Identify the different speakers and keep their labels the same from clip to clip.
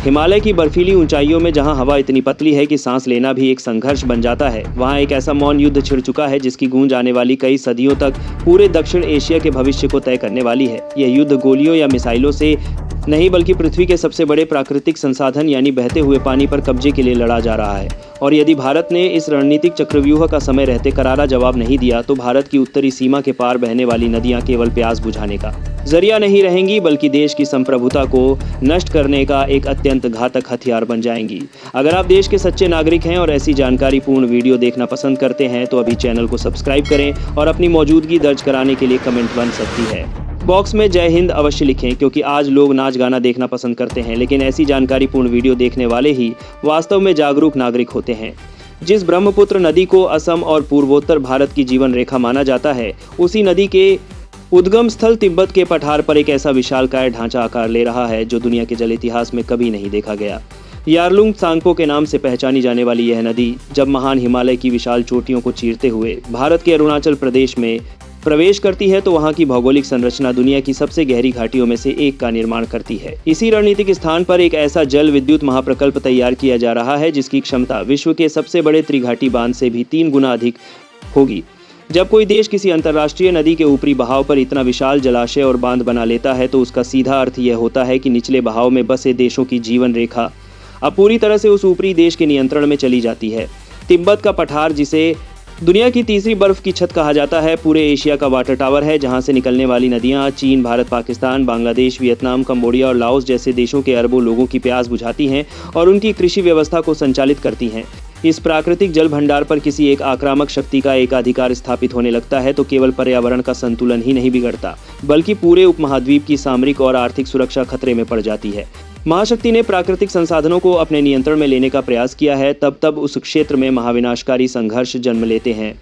Speaker 1: हिमालय की बर्फीली ऊंचाइयों में जहां हवा इतनी पतली है कि सांस लेना भी एक संघर्ष बन जाता है, वहां एक ऐसा मौन युद्ध छिड़ चुका है जिसकी गूंज आने वाली कई सदियों तक पूरे दक्षिण एशिया के भविष्य को तय करने वाली है। यह युद्ध गोलियों या मिसाइलों से नहीं बल्कि पृथ्वी के सबसे बड़े प्राकृतिक संसाधन यानी बहते हुए पानी पर कब्जे के लिए लड़ा जा रहा है। और यदि भारत ने इस रणनीतिक चक्रव्यूह का समय रहते करारा जवाब नहीं दिया तो भारत की उत्तरी सीमा के पार बहने वाली नदियां केवल प्यास बुझाने का जरिया नहीं रहेंगी बल्कि देश की संप्रभुता को नष्ट करने का एक अत्यंत घातक हथियार बन जाएंगी। अगर आप देश के सच्चे नागरिक हैं और ऐसी जानकारीपूर्ण वीडियो देखना पसंद करते हैं तो अभी चैनल को सब्सक्राइब करें और अपनी मौजूदगी दर्ज कराने के लिए कमेंट बन सकती है। बॉक्स में जय हिंद अवश्य लिखें, क्योंकि आज लोग नाच गाना देखना पसंद करते हैं, लेकिन ऐसी जानकारीपूर्ण वीडियो देखने वाले ही वास्तव में जागरूक नागरिक होते हैं। जिस ब्रह्मपुत्र नदी को असम और पूर्वोत्तर भारत की जीवन रेखा माना जाता है, उसी नदी के उद्गम स्थल तिब्बत के पठार पर एक ऐसा विशालकाय ढांचा आकार ले रहा है जो दुनिया के जल इतिहास में कभी नहीं देखा गया। यारलुंग त्सांगपो के नाम से पहचानी जाने वाली यह नदी जब महान हिमालय की विशाल चोटियों को चीरते हुए भारत के अरुणाचल प्रदेश में प्रवेश करती है तो वहां की भौगोलिक संरचना दुनिया की सबसे गहरी घाटियों में से एक का निर्माण करती है। इसी रणनीतिक स्थान पर एक ऐसा जल विद्युत महाप्रकल्प तैयार किया जा रहा है जिसकी क्षमता विश्व के सबसे बड़े त्रिघाटी बांध से भी 3 गुना अधिक होगी। जब कोई देश किसी अंतर्राष्ट्रीय नदी के ऊपरी बहाव पर इतना विशाल जलाशय और बांध बना लेता है तो उसका सीधा अर्थ यह होता है कि निचले बहाव में बसे देशों की जीवन रेखा अब पूरी तरह से उस ऊपरी देश के नियंत्रण में चली जाती है। तिब्बत का पठार, जिसे दुनिया की तीसरी बर्फ की छत कहा जाता है, पूरे एशिया का वाटर टावर है जहां से निकलने वाली नदियां चीन, भारत, पाकिस्तान, बांग्लादेश, वियतनाम, कंबोडिया और लाओस जैसे देशों के अरबों लोगों की प्यास बुझाती हैं और उनकी कृषि व्यवस्था को संचालित करती हैं। इस प्राकृतिक जल भंडार पर किसी एक आक्रामक शक्ति का एकाधिकार स्थापित होने लगता है तो केवल पर्यावरण का संतुलन ही नहीं बिगड़ता बल्कि पूरे उपमहाद्वीप की सामरिक और आर्थिक सुरक्षा खतरे में पड़ जाती है। महाशक्ति ने प्राकृतिक संसाधनों को अपने नियंत्रण में लेने का प्रयास किया है, तब उस क्षेत्र में महाविनाशकारी संघर्ष जन्म लेते हैं।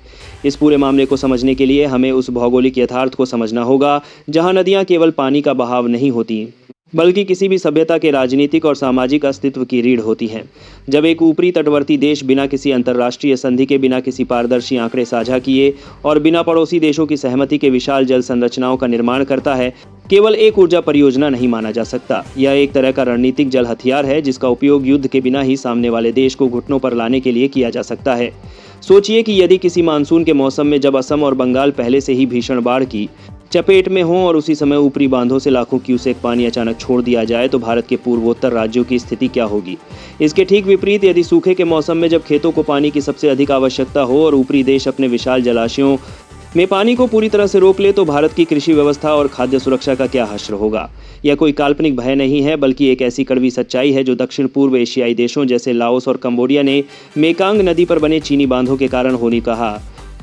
Speaker 1: इस पूरे मामले को समझने के लिए हमें उस भौगोलिक यथार्थ को समझना होगा जहां नदियां केवल पानी का बहाव नहीं होती बल्कि किसी भी सभ्यता के राजनीतिक और सामाजिक अस्तित्व की रीढ़ होती हैं। जब एक ऊपरी तटवर्ती देश बिना किसी अंतर्राष्ट्रीय संधि के, बिना किसी पारदर्शी आंकड़े साझा किए और बिना पड़ोसी देशों की सहमति के विशाल जल संरचनाओं का निर्माण करता है, केवल एक ऊर्जा परियोजना नहीं माना जा सकता। यह एक तरह का रणनीतिक जल हथियार है जिसका उपयोग युद्ध के बिना ही सामने वाले देश को घुटनों पर लाने के लिए किया जा सकता है। सोचिए कि यदि किसी मानसून के मौसम में जब असम और बंगाल पहले से ही भीषण बाढ़ की चपेट में हों और उसी समय ऊपरी बांधों से लाखों क्यूसेक पानी अचानक छोड़ दिया जाए तो भारत के पूर्वोत्तर राज्यों की स्थिति क्या होगी। इसके ठीक विपरीत यदि सूखे के मौसम में जब खेतों को पानी की सबसे अधिक आवश्यकता हो और ऊपरी देश अपने विशाल जलाशयों में पानी को पूरी तरह से रोक ले तो भारत की कृषि व्यवस्था और खाद्य सुरक्षा का क्या हश्र होगा। यह कोई काल्पनिक भय नहीं है बल्कि एक ऐसी कड़वी सच्चाई है जो दक्षिण पूर्व एशियाई देशों जैसे लाओस और कंबोडिया ने मेकांग नदी पर बने चीनी बांधों के कारण होने कहा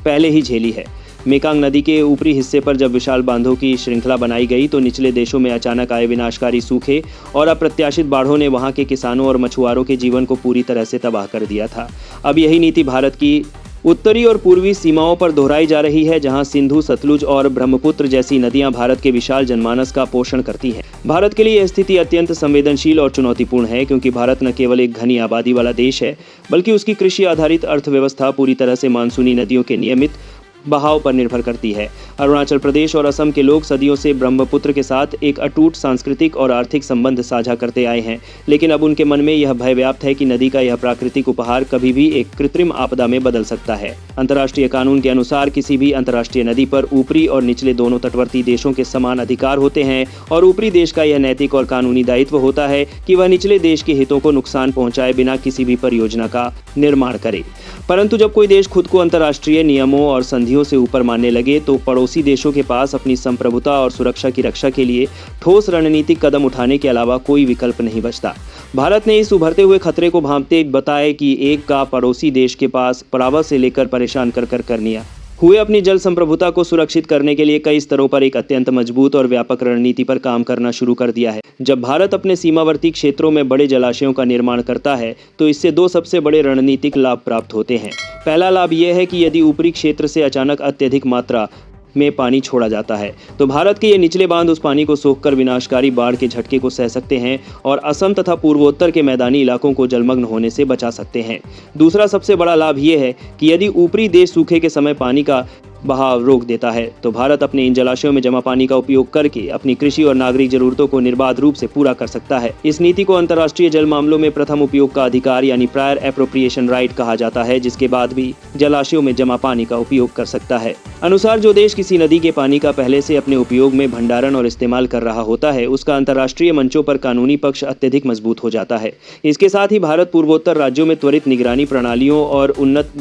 Speaker 1: पहले ही झेली है। मेकांग नदी के ऊपरी हिस्से पर जब विशाल बांधों की श्रृंखला बनाई गई तो निचले देशों में अचानक आए विनाशकारी सूखे और अप्रत्याशित बाढ़ों ने वहां के किसानों और मछुआरों के जीवन को पूरी तरह से तबाह कर दिया था। अब यही नीति भारत की उत्तरी और पूर्वी सीमाओं पर दोहराई जा रही है, जहां सिंधु, सतलुज और ब्रह्मपुत्र जैसी नदियां भारत के विशाल जनमानस का पोषण करती हैं। भारत के लिए यह स्थिति अत्यंत संवेदनशील और चुनौतीपूर्ण है, क्योंकि भारत न केवल एक घनी आबादी वाला देश है बल्कि उसकी कृषि आधारित अर्थव्यवस्था पूरी तरह से मानसूनी नदियों के नियमित बहाव पर निर्भर करती है। अरुणाचल प्रदेश और असम के लोग सदियों से ब्रह्मपुत्र के साथ एक अटूट सांस्कृतिक और आर्थिक संबंध साझा करते आए हैं, लेकिन अब उनके मन में यह भय व्याप्त है कि नदी का यह प्राकृतिक उपहार कभी भी एक कृत्रिम आपदा में बदल सकता है। अंतर्राष्ट्रीय कानून के अनुसार किसी भी अंतर्राष्ट्रीय नदी पर ऊपरी और निचले दोनों तटवर्ती देशों के समान अधिकार होते हैं और ऊपरी देश का यह नैतिक और कानूनी दायित्व होता है कि वह निचले देश के हितों को नुकसान पहुंचाए बिना किसी भी परियोजना का निर्माण करे। परंतु जब कोई देश खुद को अंतर्राष्ट्रीय नियमों और संधियों से ऊपर मानने लगे तो पड़ोसी देशों के पास अपनी संप्रभुता और सुरक्षा की रक्षा के लिए ठोस रणनीतिक कदम उठाने के अलावा कोई विकल्प नहीं बचता। भारत ने इस उभरते हुए खतरे को भांपते बताया कि एक का पड़ोसी देश के पास परावा से लेकर परेशान कर करनिया हुए अपनी जल संप्रभुता को सुरक्षित करने के लिए कई स्तरों पर एक अत्यंत मजबूत और व्यापक रणनीति पर काम करना शुरू कर दिया है। जब भारत अपने सीमावर्ती क्षेत्रों में बड़े जलाशयों का निर्माण करता है तो इससे 2 सबसे बड़े रणनीतिक लाभ प्राप्त होते हैं। पहला लाभ यह है कि यदि ऊपरी क्षेत्र से अचानक अत्यधिक मात्रा में पानी छोड़ा जाता है तो भारत के ये निचले बांध उस पानी को सोखकर विनाशकारी बाढ़ के झटके को सह सकते हैं और असम तथा पूर्वोत्तर के मैदानी इलाकों को जलमग्न होने से बचा सकते हैं। दूसरा सबसे बड़ा लाभ ये है कि यदि ऊपरी देश सूखे के समय पानी का बहाव रोक देता है। तो भारत अपने इन जलाशयों में जमा पानी का उपयोग करके अपनी कृषि और नागरिक जरूरतों को निर्बाध रूप से पूरा कर सकता है। इस नीति को अंतर्राष्ट्रीय जल मामलों में प्रथम उपयोग का अधिकार यानी प्रायर एप्रोप्रिएशन राइट कहा जाता है, जिसके बाद भी जलाशयों में जमा पानी का उपयोग कर सकता है। अनुसार जो देश किसी नदी के पानी का पहले से अपने उपयोग में भंडारण और इस्तेमाल कर रहा होता है, उसका अंतर्राष्ट्रीय मंचों पर कानूनी पक्ष अत्यधिक मजबूत हो जाता है। इसके साथ ही भारत पूर्वोत्तर राज्यों में त्वरित निगरानी प्रणालियों और उन्नत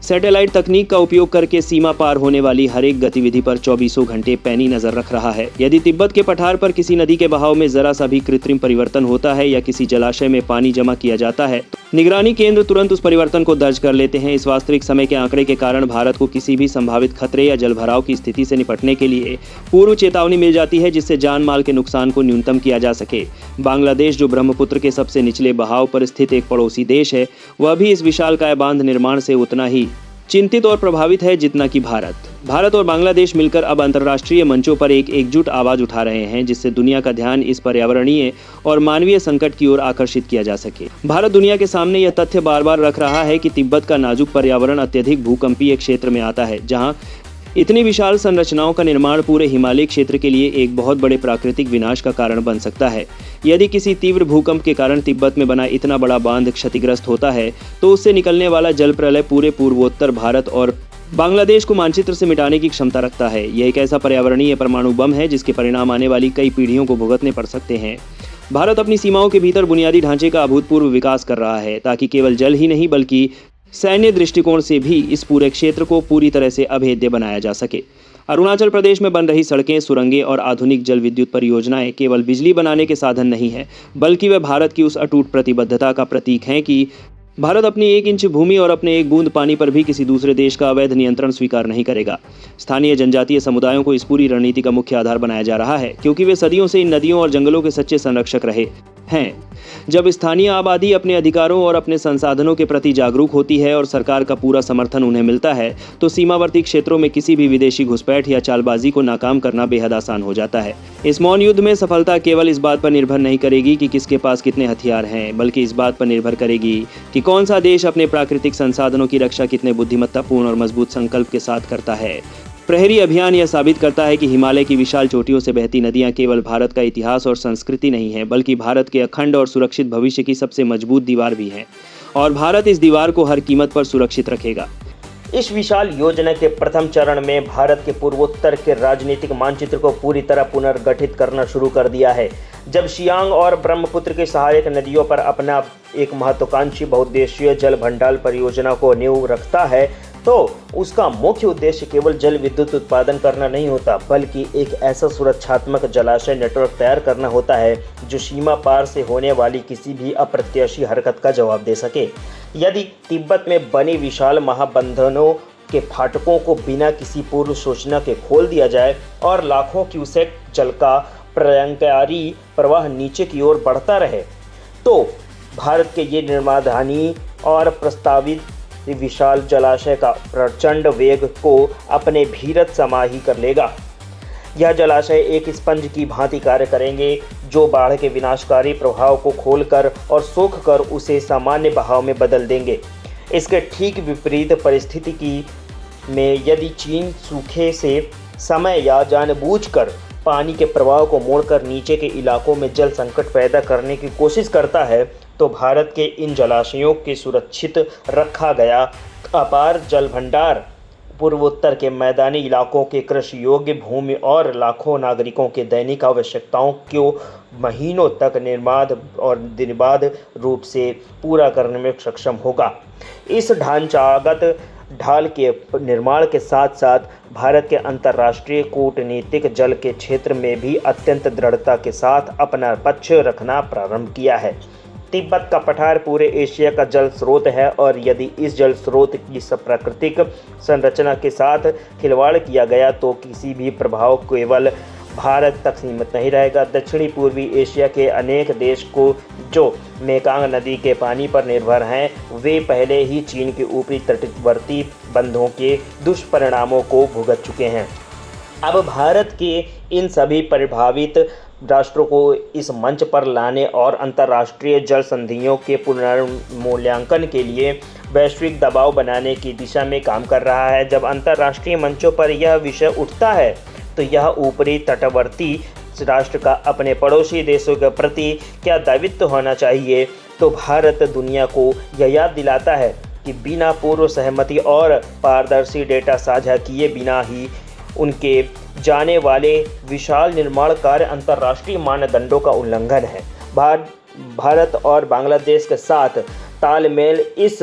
Speaker 1: सैटेलाइट तकनीक का उपयोग करके सीमा पार होने वाली हर एक गतिविधि पर 24 घंटे पैनी नजर रख रहा है। यदि तिब्बत के पठार पर किसी नदी के बहाव में जरा सा भी कृत्रिम परिवर्तन होता है या किसी जलाशय में पानी जमा किया जाता है, तो निगरानी केंद्र तुरंत उस परिवर्तन को दर्ज कर लेते हैं। इस वास्तविक समय के आंकड़े के कारण भारत को किसी भी संभावित खतरे या जलभराव की स्थिति से निपटने के लिए पूर्व चेतावनी मिल जाती है, जिससे जान माल के नुकसान को न्यूनतम किया जा सके। बांग्लादेश, जो ब्रह्मपुत्र के सबसे निचले बहाव पर स्थित एक पड़ोसी देश है, वह भी इस विशालकाय बांध निर्माण से उतना ही चिंतित और प्रभावित है जितना कि भारत और बांग्लादेश मिलकर अब अंतर्राष्ट्रीय मंचों पर एक एकजुट आवाज उठा रहे हैं, जिससे दुनिया का ध्यान इस पर्यावरणीय और मानवीय संकट की ओर आकर्षित किया जा सके। भारत दुनिया के सामने यह तथ्य बार बार रख रहा है कि तिब्बत का नाजुक पर्यावरण अत्यधिक भूकंपीय क्षेत्र में आता है, जहां इतनी विशाल संरचनाओं का निर्माण पूरे हिमालय क्षेत्र के लिए एक बहुत बड़े प्राकृतिक विनाश का कारण बन सकता है। यदि किसी तीव्र भूकंप के कारण तिब्बत में बना इतना बड़ा बांध क्षतिग्रस्त होता है, तो उससे निकलने वाला जल प्रलय पूरे पूर्वोत्तर भारत और बांग्लादेश को मानचित्र से मिटाने की क्षमता रखता है। यह एक ऐसा पर्यावरणीय परमाणु बम है जिसके परिणाम आने वाली कई पीढ़ियों को भुगतने पड़ सकते हैं। भारत अपनी सीमाओं के भीतर बुनियादी ढांचे का अभूतपूर्व विकास कर रहा है, ताकि केवल जल ही नहीं बल्कि सैन्य दृष्टिकोण से भी इस पूरे क्षेत्र को पूरी तरह से अभेद्य बनाया जा सके। अरुणाचल प्रदेश में बन रही सड़कें, सुरंगें और आधुनिक जल विद्युत परियोजनाएं केवल बिजली बनाने के साधन नहीं है, बल्कि वे भारत की उस अटूट प्रतिबद्धता का प्रतीक हैं कि भारत अपनी 1 इंच भूमि और अपने 1 बूंद पानी पर भी किसी दूसरे देश का अवैध नियंत्रण स्वीकार नहीं करेगा। स्थानीय जनजातीय समुदायों को इस पूरी रणनीति का मुख्य आधार बनाया जा रहा है, क्योंकि वे सदियों से इन नदियों और जंगलों के सच्चे संरक्षक रहे हैं। जब स्थानीय आबादी अपने अधिकारों और अपने संसाधनों के प्रति जागरूक होती है और सरकार का पूरा समर्थन उन्हें मिलता है, तो सीमावर्ती क्षेत्रों में किसी भी विदेशी घुसपैठ या चालबाजी को नाकाम करना बेहद आसान हो जाता है। इस मौन युद्ध में सफलता केवल इस बात पर निर्भर नहीं करेगी कि किसके पास कितने हथियार हैं, बल्कि इस बात पर निर्भर करेगी कि कौन सा देश अपने प्राकृतिक संसाधनों की रक्षा कितने बुद्धिमत्तापूर्ण और मजबूत संकल्प के साथ करता है। प्रहरी अभियान यह साबित करता है कि हिमालय की विशाल चोटियों से बहती नदियां केवल भारत का इतिहास और संस्कृति नहीं है, बल्कि भारत के अखंड और सुरक्षित भविष्य की सबसे मजबूत दीवार भी हैं, और भारत इस दीवार को हर कीमत पर सुरक्षित रखेगा।
Speaker 2: इस विशाल योजना के प्रथम चरण में भारत के पूर्वोत्तर के राजनीतिक मानचित्र को पूरी तरह पुनर्गठित करना शुरू कर दिया है। जब सियांग और ब्रह्मपुत्र की सहायक नदियों पर अपना एक महत्वाकांक्षी बहुउद्देशीय जल भंडार परियोजना को नींव रखता है, तो उसका मुख्य उद्देश्य केवल जल विद्युत उत्पादन करना नहीं होता, बल्कि एक ऐसा सुरक्षात्मक जलाशय नेटवर्क तैयार करना होता है जो सीमा पार से होने वाली किसी भी अप्रत्याशित हरकत का जवाब दे सके। यदि तिब्बत में बनी विशाल महाबंधनों के फाटकों को बिना किसी पूर्व सूचना के खोल दिया जाए और लाखों क्यूसेक जल का प्रलयंकारी प्रवाह नीचे की ओर बढ़ता रहे, तो भारत के ये निर्माधानी और प्रस्तावित विशाल जलाशय का प्रचंड वेग को अपने भीतर समाही कर लेगा। यह जलाशय एक स्पंज की भांति कार्य करेंगे, जो बाढ़ के विनाशकारी प्रभाव को खोलकर और सोख कर उसे सामान्य बहाव में बदल देंगे। इसके ठीक विपरीत परिस्थिति में यदि चीन सूखे से समय या जानबूझकर पानी के प्रवाह को मोड़कर नीचे के इलाकों में जल संकट पैदा करने की कोशिश करता है, तो भारत के इन जलाशयों के सुरक्षित रखा गया अपार जल भंडार पूर्वोत्तर के मैदानी इलाकों के कृषि योग्य भूमि और लाखों नागरिकों के दैनिक आवश्यकताओं को महीनों तक निर्बाध और निर्बाध रूप से पूरा करने में सक्षम होगा। इस ढांचागत ढाल के निर्माण के साथ साथ भारत के अंतर्राष्ट्रीय कूटनीतिक जल के क्षेत्र में भी अत्यंत दृढ़ता के साथ अपना पक्ष रखना प्रारंभ किया है। तिब्बत का पठार पूरे एशिया का जल स्रोत है, और यदि इस जल स्रोत की प्राकृतिक संरचना के साथ खिलवाड़ किया गया तो किसी भी प्रभाव केवल भारत तक सीमित नहीं रहेगा। दक्षिणी पूर्वी एशिया के अनेक देश को जो मेकांग नदी के पानी पर निर्भर हैं, वे पहले ही चीन के ऊपरी तटवर्ती बंधों के दुष्परिणामों को भुगत चुके हैं। अब भारत के इन सभी प्रभावित राष्ट्रों को इस मंच पर लाने और अंतर्राष्ट्रीय जल संधियों के पुनर्मूल्यांकन के लिए वैश्विक दबाव बनाने की दिशा में काम कर रहा है। जब अंतर्राष्ट्रीय मंचों पर यह विषय उठता है तो यह ऊपरी तटवर्ती राष्ट्र का अपने पड़ोसी देशों के प्रति क्या दायित्व होना चाहिए, तो भारत दुनिया को यह याद दिलाता है कि बिना पूर्व सहमति और पारदर्शी डेटा साझा किए बिना ही उनके जाने वाले विशाल निर्माण कार्य अंतर्राष्ट्रीय मानदंडों का उल्लंघन है। भारत और बांग्लादेश के साथ तालमेल इस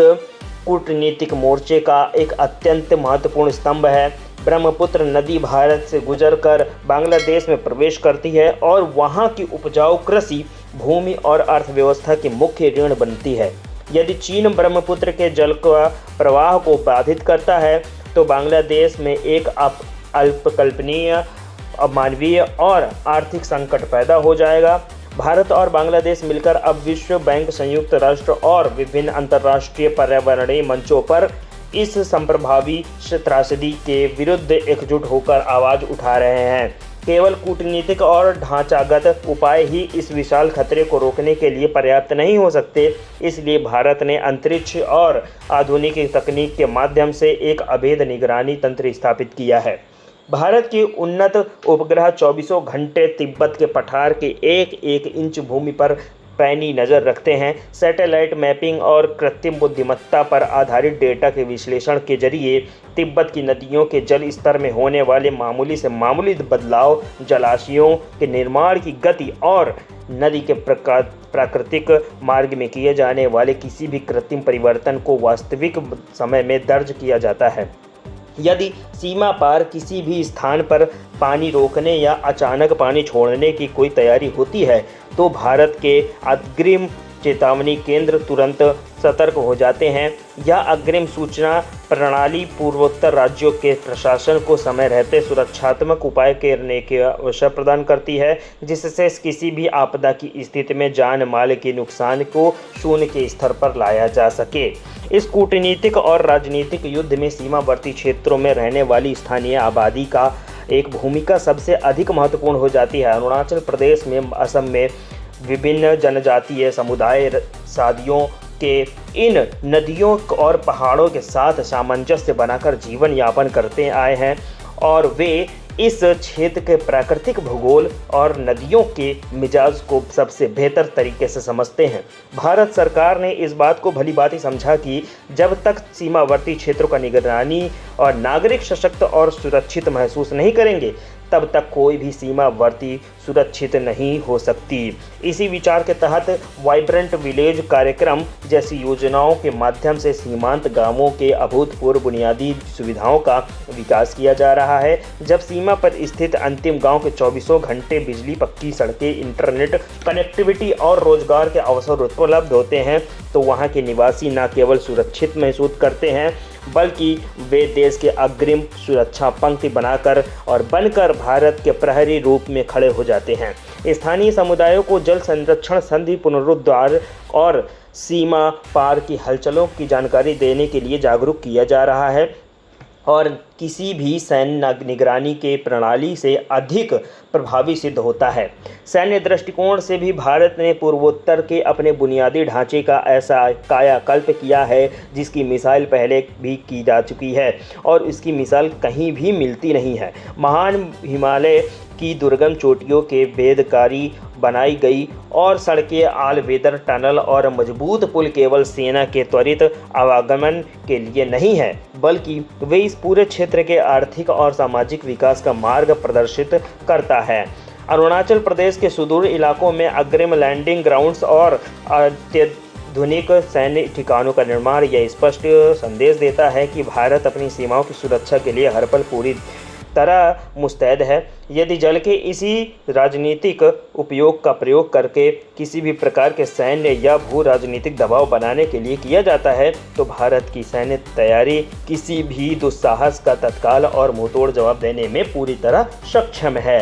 Speaker 2: कूटनीतिक मोर्चे का एक अत्यंत महत्वपूर्ण स्तंभ है। ब्रह्मपुत्र नदी भारत से गुजरकर बांग्लादेश में प्रवेश करती है और वहां की उपजाऊ कृषि भूमि और अर्थव्यवस्था की मुख्य रीढ़ बनती है। यदि चीन ब्रह्मपुत्र के जल का प्रवाह को बाधित करता है तो बांग्लादेश में एक अल्पकल्पनीय, अमानवीय और आर्थिक संकट पैदा हो जाएगा। भारत और बांग्लादेश मिलकर अब विश्व बैंक, संयुक्त राष्ट्र और विभिन्न अंतर्राष्ट्रीय पर्यावरणीय मंचों पर इस संप्रभावी त्रासदी के विरुद्ध एकजुट होकर आवाज़ उठा रहे हैं। केवल कूटनीतिक और ढांचागत उपाय ही इस विशाल खतरे को रोकने के लिए पर्याप्त नहीं हो सकते। इसलिए भारत ने अंतरिक्ष और आधुनिक तकनीक के माध्यम से एक अभेद निगरानी तंत्र स्थापित किया है। भारत के उन्नत उपग्रह 24 घंटे तिब्बत के पठार के एक इंच भूमि पर पैनी नज़र रखते हैं। सैटेलाइट मैपिंग और कृत्रिम बुद्धिमत्ता पर आधारित डेटा के विश्लेषण के जरिए तिब्बत की नदियों के जल स्तर में होने वाले मामूली से मामूली बदलाव, जलाशयों के निर्माण की गति और नदी के प्राकृतिक मार्ग में किए जाने वाले किसी भी कृत्रिम परिवर्तन को वास्तविक समय में दर्ज किया जाता है। यदि सीमा पार किसी भी स्थान पर पानी रोकने या अचानक पानी छोड़ने की कोई तैयारी होती है तो भारत के अग्रिम चेतावनी केंद्र तुरंत सतर्क हो जाते हैं। यह अग्रिम सूचना प्रणाली पूर्वोत्तर राज्यों के प्रशासन को समय रहते सुरक्षात्मक उपाय करने के अवसर प्रदान करती है, जिससे किसी भी आपदा की स्थिति में जान माल के नुकसान को शून्य के स्तर पर लाया जा सके। इस कूटनीतिक और राजनीतिक युद्ध में सीमावर्ती क्षेत्रों में रहने वाली स्थानीय आबादी का एक भूमिका सबसे अधिक महत्वपूर्ण हो जाती है। अरुणाचल प्रदेश में, असम में विभिन्न जनजातीय समुदाय सदियों के इन नदियों और पहाड़ों के साथ सामंजस्य बनाकर जीवन यापन करते आए हैं और वे इस क्षेत्र के प्राकृतिक भूगोल और नदियों के मिजाज को सबसे बेहतर तरीके से समझते हैं। भारत सरकार ने इस बात को भली भांति समझा कि जब तक सीमावर्ती क्षेत्रों का निगरानी और नागरिक सशक्त और सुरक्षित महसूस नहीं करेंगे तब तक कोई भी सीमावर्ती सुरक्षित नहीं हो सकती। इसी विचार के तहत वाइब्रेंट विलेज कार्यक्रम जैसी योजनाओं के माध्यम से सीमांत गांवों के अभूतपूर्व बुनियादी सुविधाओं का विकास किया जा रहा है। जब सीमा पर स्थित अंतिम गांव के 24 घंटे बिजली, पक्की सड़कें, इंटरनेट कनेक्टिविटी और रोजगार के अवसर उपलब्ध होते हैं तो वहां के निवासी न केवल सुरक्षित महसूस करते हैं बल्कि वे देश के अग्रिम सुरक्षा पंक्ति बनकर भारत के प्रहरी रूप में खड़े हो जाते हैं। स्थानीय समुदायों को जल संरक्षण, संधि पुनरुद्धार और सीमा पार की हलचलों की जानकारी देने के लिए जागरूक किया जा रहा है और किसी भी सैन्य निगरानी के प्रणाली से अधिक प्रभावी सिद्ध होता है। सैन्य दृष्टिकोण से भी भारत ने पूर्वोत्तर के अपने बुनियादी ढांचे का ऐसा कायाकल्प किया है जिसकी मिसाल पहले भी की जा चुकी है और इसकी मिसाल कहीं भी मिलती नहीं है। महान हिमालय की दुर्गम चोटियों के भेदकारी बनाई गई और सड़कें, आल वेदर टनल और मजबूत पुल केवल सेना के त्वरित आवागमन के लिए नहीं है बल्कि वे इस पूरे क्षेत्र के आर्थिक और सामाजिक विकास का मार्ग प्रदर्शित करता है। अरुणाचल प्रदेश के सुदूर इलाकों में अग्रिम लैंडिंग ग्राउंड्स और अत्याधुनिक सैन्य ठिकानों का निर्माण यह स्पष्ट संदेश देता है कि भारत अपनी सीमाओं की सुरक्षा के लिए हर पल पूरी तरह मुस्तैद है। यदि जल के इसी राजनीतिक उपयोग का प्रयोग करके किसी भी प्रकार के सैन्य या भू राजनीतिक दबाव बनाने के लिए किया जाता है तो भारत की सैन्य तैयारी किसी भी दुस्साहस का तत्काल और मुंहतोड़ जवाब देने में पूरी तरह सक्षम है।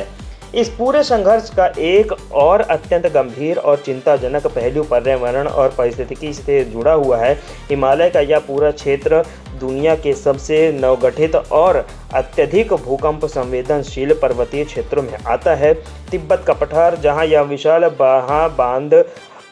Speaker 2: इस पूरे संघर्ष का एक और अत्यंत गंभीर और चिंताजनक पहलू पर्यावरण और पारिस्थितिकी से जुड़ा हुआ है। हिमालय का यह पूरा क्षेत्र दुनिया के सबसे नवगठित और अत्यधिक भूकंप संवेदनशील पर्वतीय क्षेत्रों में आता है। तिब्बत का पठार, जहां यह विशाल बांध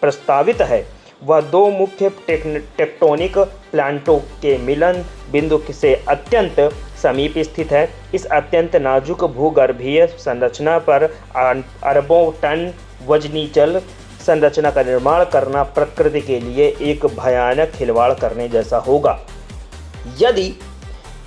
Speaker 2: प्रस्तावित है, वह दो मुख्य टेक्टोनिक प्लांटों के मिलन बिंदु से अत्यंत समीप स्थित है। इस अत्यंत नाजुक भूगर्भीय संरचना पर अरबों टन वजनी जल संरचना का निर्माण करना प्रकृति के लिए एक भयानक खिलवाड़ करने जैसा होगा। यदि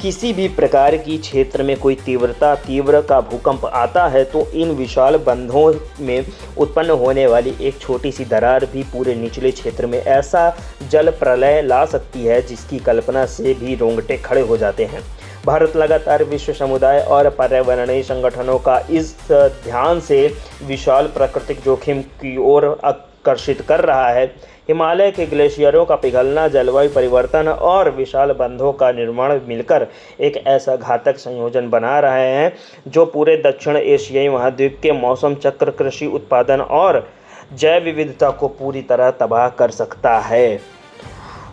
Speaker 2: किसी भी प्रकार की क्षेत्र में कोई तीव्र का भूकंप आता है तो इन विशाल बंधों में उत्पन्न होने वाली एक छोटी सी दरार भी पूरे निचले क्षेत्र में ऐसा जल प्रलय ला सकती है जिसकी कल्पना से भी रोंगटे खड़े हो जाते हैं। भारत लगातार विश्व समुदाय और पर्यावरणीय संगठनों का इस ध्यान से विशाल प्राकृतिक जोखिम की ओर आकर्षित कर रहा है। हिमालय के ग्लेशियरों का पिघलना, जलवायु परिवर्तन और विशाल बंधों का निर्माण मिलकर एक ऐसा घातक संयोजन बना रहे हैं जो पूरे दक्षिण एशियाई महाद्वीप के मौसम चक्र, कृषि उत्पादन और जैव विविधता को पूरी तरह तबाह कर सकता है।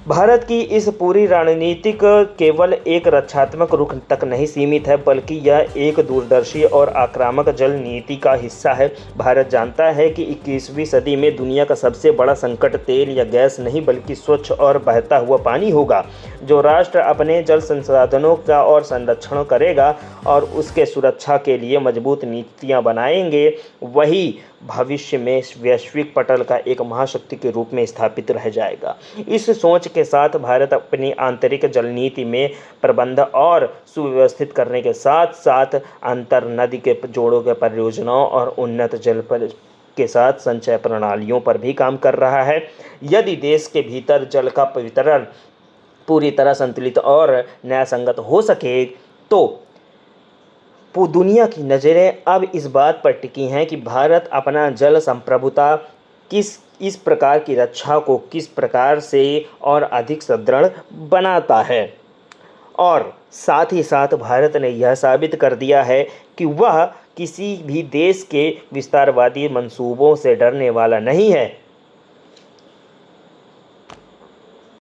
Speaker 2: भारत की इस पूरी रणनीतिक केवल एक रक्षात्मक रुख तक नहीं सीमित है, बल्कि यह एक दूरदर्शी और आक्रामक जल नीति का हिस्सा है। भारत जानता है कि 21वीं सदी में दुनिया का सबसे बड़ा संकट तेल या गैस नहीं, बल्कि स्वच्छ और बहता हुआ पानी होगा। जो राष्ट्र अपने जल संसाधनों का और संरक्षण करेगा और उसके सुरक्षा के लिए मजबूत नीतियाँ बनाएंगे, वही भविष्य में वैश्विक पटल का एक महाशक्ति के रूप में स्थापित रह जाएगा। इस सोच के साथ भारत अपनी आंतरिक जल नीति में प्रबंध और सुव्यवस्थित करने के साथ साथ अंतर नदी के जोड़ों के परियोजनाओं और उन्नत जल के साथ संचय प्रणालियों पर भी काम कर रहा है। यदि देश के भीतर जल का वितरण पूरी तरह संतुलित और न्यायसंगत हो सके तो दुनिया की नज़रें अब इस बात पर टिकी हैं कि भारत अपना जल संप्रभुता इस प्रकार की रक्षा को किस प्रकार से और अधिक सुदृढ़ बनाता है। और साथ ही साथ भारत ने यह साबित कर दिया है कि वह किसी भी देश के विस्तारवादी मंसूबों से डरने वाला नहीं है।